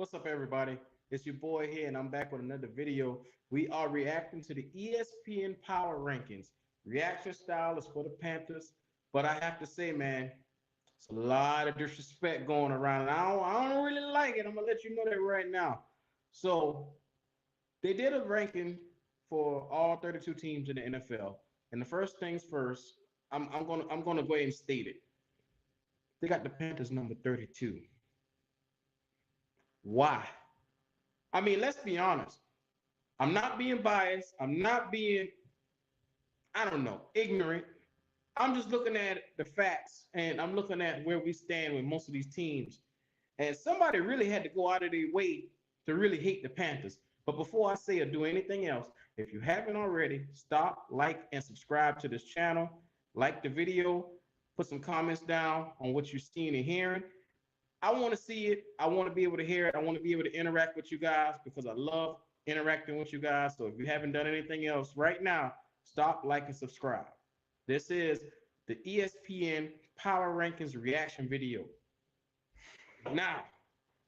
What's up, everybody? It's your boy here, and I'm back with another video. We are reacting to the ESPN Power Rankings. Reaction style is for the Panthers, but I have to say, man, it's a lot of disrespect going around, and I don't really like it. I'm gonna let you know that right now. So they did a ranking for all 32 teams in the NFL, and the first things first, I'm gonna go ahead and state it. They got the Panthers number 32. Why? I mean, let's be honest. I'm not being biased. I'm not being, I don't know, ignorant. I'm just looking at the facts and I'm looking at where we stand with most of these teams. And somebody really had to go out of their way to really hate the Panthers. But before I say or do anything else, if you haven't already, stop, like, and subscribe to this channel. Like the video, put some comments down on what you're seeing and hearing. I want to see it. I want to be able to hear it. I want to be able to interact with you guys because I love interacting with you guys. So if you haven't done anything else right now, stop, like, and subscribe. This is the ESPN Power Rankings reaction video. Now,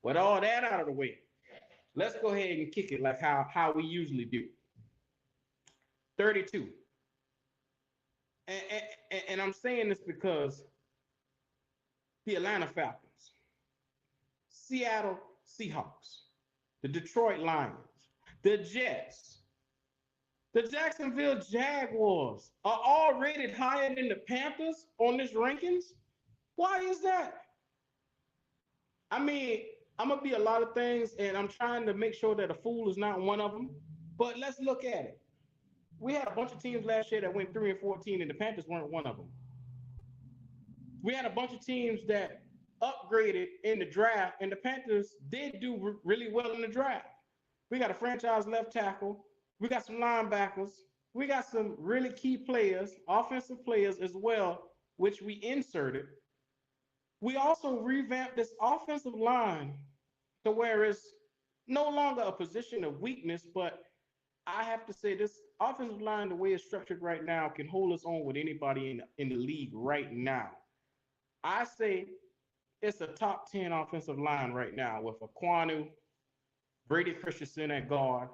with all that out of the way, let's go ahead and kick it like how we usually do. 32. And I'm saying this because the Atlanta Falcons, Seattle Seahawks, the Detroit Lions, the Jets, the Jacksonville Jaguars are all rated higher than the Panthers on this rankings. Why is that? I mean, I'm going to be a lot of things, and I'm trying to make sure that a fool is not one of them. But let's look at it. We had a bunch of teams last year that went 3-14, and the Panthers weren't one of them. We had a bunch of teams that upgraded in the draft, and the Panthers did do really well in the draft. We got a franchise left tackle. We got some linebackers. We got some really key players, offensive players as well, which we inserted. We also revamped this offensive line to where it's no longer a position of weakness, but I have to say this offensive line, the way it's structured right now, can hold us on with anybody in the league right now. I say it's a top 10 offensive line right now with Aquanu, Brady Christensen at guard,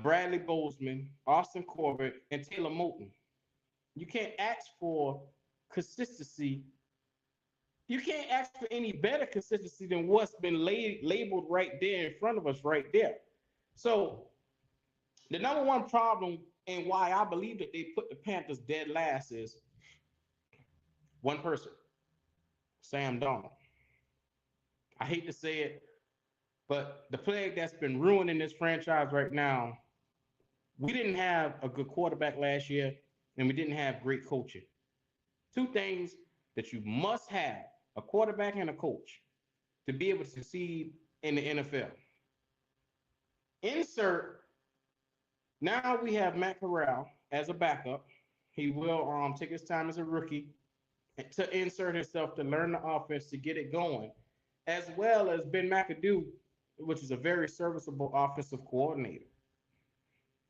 Bradley Bozeman, Austin Corbett, and Taylor Moton. You can't ask for consistency. You can't ask for any better consistency than what's been labeled right there in front of us right there. So the number one problem and why I believe that they put the Panthers dead last is one person, Sam Darnold. I hate to say it, but the plague that's been ruining this franchise right now, we didn't have a good quarterback last year, and we didn't have great coaching. Two things that you must have, a quarterback and a coach, to be able to succeed in the NFL. Now we have Matt Corral as a backup. He will take his time as a rookie to insert himself to learn the offense, to get it going, as well as Ben McAdoo, which is a very serviceable offensive coordinator.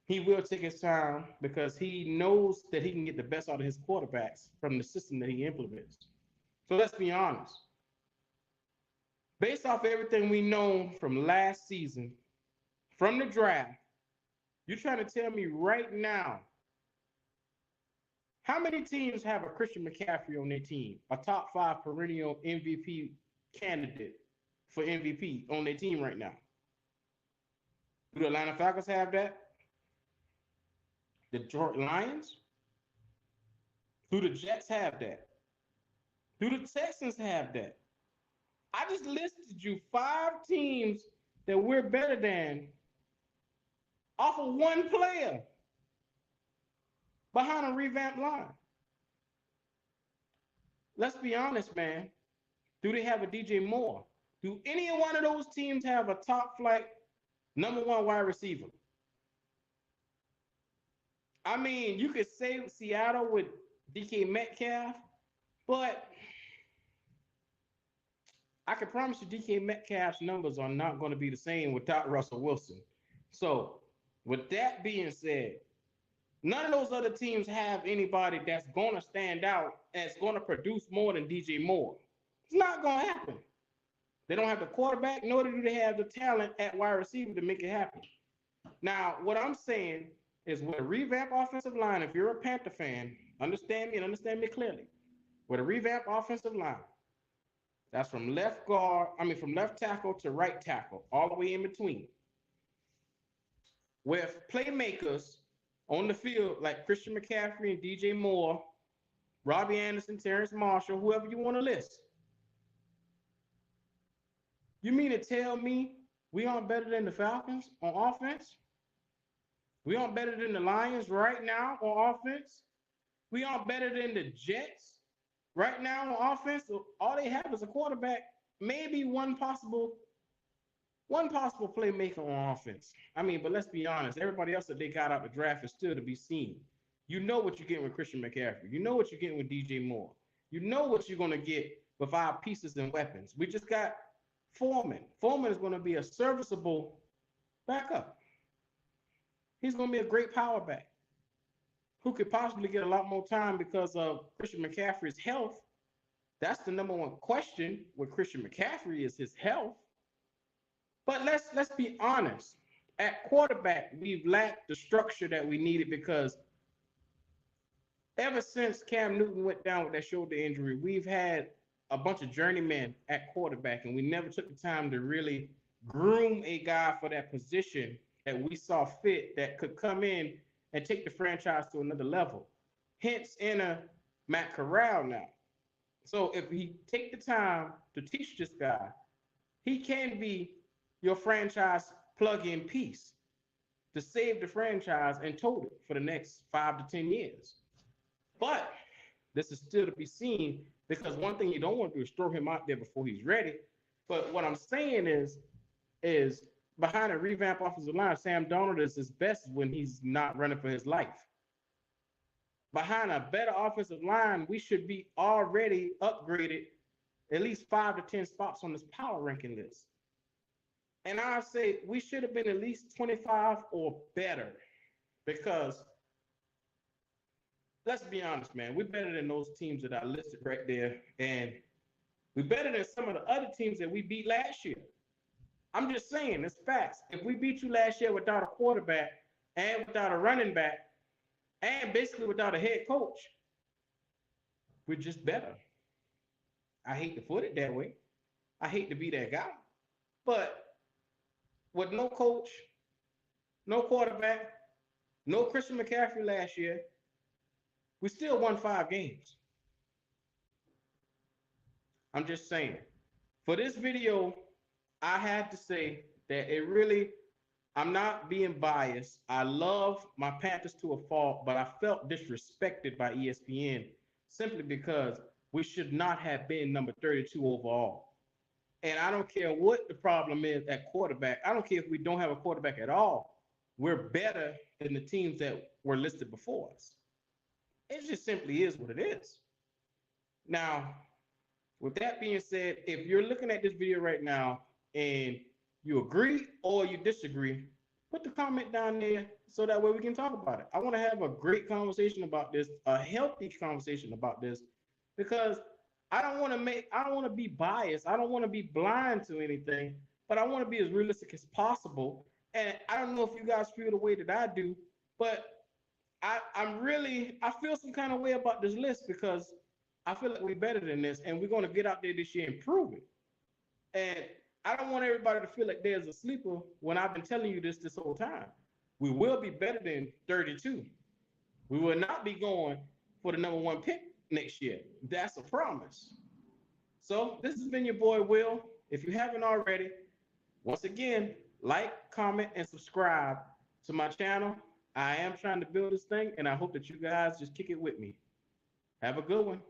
He will take his time because he knows that he can get the best out of his quarterbacks from the system that he implements. So let's be honest. Based off everything we know from last season, from the draft, you're trying to tell me right now, how many teams have a Christian McCaffrey on their team, a top 5 perennial MVP candidate for MVP on their team right now? Do the Atlanta Falcons have that? The Detroit Lions? Do the Jets have that? Do the Texans have that? I just listed you 5 teams that we're better than off of one player behind a revamped line. Let's be honest, man. Do they have a DJ Moore? Do any one of those teams have a top flight number 1 wide receiver? I mean, you could say Seattle with DK Metcalf, but I can promise you DK Metcalf's numbers are not going to be the same without Russell Wilson. So with that being said, none of those other teams have anybody that's going to stand out, that's going to produce more than DJ Moore. It's not going to happen. They don't have the quarterback, nor do they have the talent at wide receiver to make it happen. Now, what I'm saying is with a revamped offensive line, if you're a Panther fan, understand me and understand me clearly. With a revamped offensive line, that's from from left tackle to right tackle, all the way in between. With playmakers on the field like Christian McCaffrey and DJ Moore, Robbie Anderson, Terrence Marshall, whoever you want to list. You mean to tell me we aren't better than the Falcons on offense? We aren't better than the Lions right now on offense? We aren't better than the Jets right now on offense? So all they have is a quarterback, maybe one possible playmaker on offense. I mean, but let's be honest. Everybody else that they got out the draft is still to be seen. You know what you're getting with Christian McCaffrey. You know what you're getting with DJ Moore. You know what you're going to get with our pieces and weapons. We just got Foreman. Foreman is going to be a serviceable backup. He's going to be a great power back who could possibly get a lot more time because of Christian McCaffrey's health. That's the number one question with Christian McCaffrey is his health. But let's be honest. At quarterback, we've lacked the structure that we needed because ever since Cam Newton went down with that shoulder injury, we've had a bunch of journeymen at quarterback, and we never took the time to really groom a guy for that position that we saw fit that could come in and take the franchise to another level. Hence, enter Matt Corral now. So if we take the time to teach this guy, he can be your franchise plug-in piece to save the franchise and tote it for the next 5 to 10 years. But this is still to be seen because one thing you don't want to do is throw him out there before he's ready. But what I'm saying is behind a revamped offensive line, Sam Darnold is his best when he's not running for his life. Behind a better offensive line, we should be already upgraded at least 5 to 10 spots on this power ranking list. And I say we should have been at least 25 or better because let's be honest, man, we're better than those teams that I listed right there. And we're better than some of the other teams that we beat last year. I'm just saying, it's facts. If we beat you last year without a quarterback and without a running back and basically without a head coach, we're just better. I hate to put it that way. I hate to be that guy. But with no coach, no quarterback, no Christian McCaffrey last year, we still won 5 games. I'm just saying. For this video, I had to say that I'm not being biased. I love my Panthers to a fault, but I felt disrespected by ESPN simply because we should not have been number 32 overall. And I don't care what the problem is at quarterback. I don't care if we don't have a quarterback at all. We're better than the teams that were listed before us. It just simply is what it is. Now, with that being said, if you're looking at this video right now and you agree or you disagree, put the comment down there so that way we can talk about it. I want to have a great conversation about this, a healthy conversation about this, because I don't want to be biased. I don't want to be blind to anything, but I want to be as realistic as possible. And I don't know if you guys feel the way that I do, but I feel some kind of way about this list because I feel like we're better than this, and we're going to get out there this year and prove it. And I don't want everybody to feel like there's a sleeper when I've been telling you this whole time. We will be better than 32. We will not be going for the number 1 pick next year. That's a promise. So this has been your boy Will. If you haven't already, once again, like, comment, and subscribe to my channel. I am trying to build this thing, and I hope that you guys just kick it with me. Have a good one.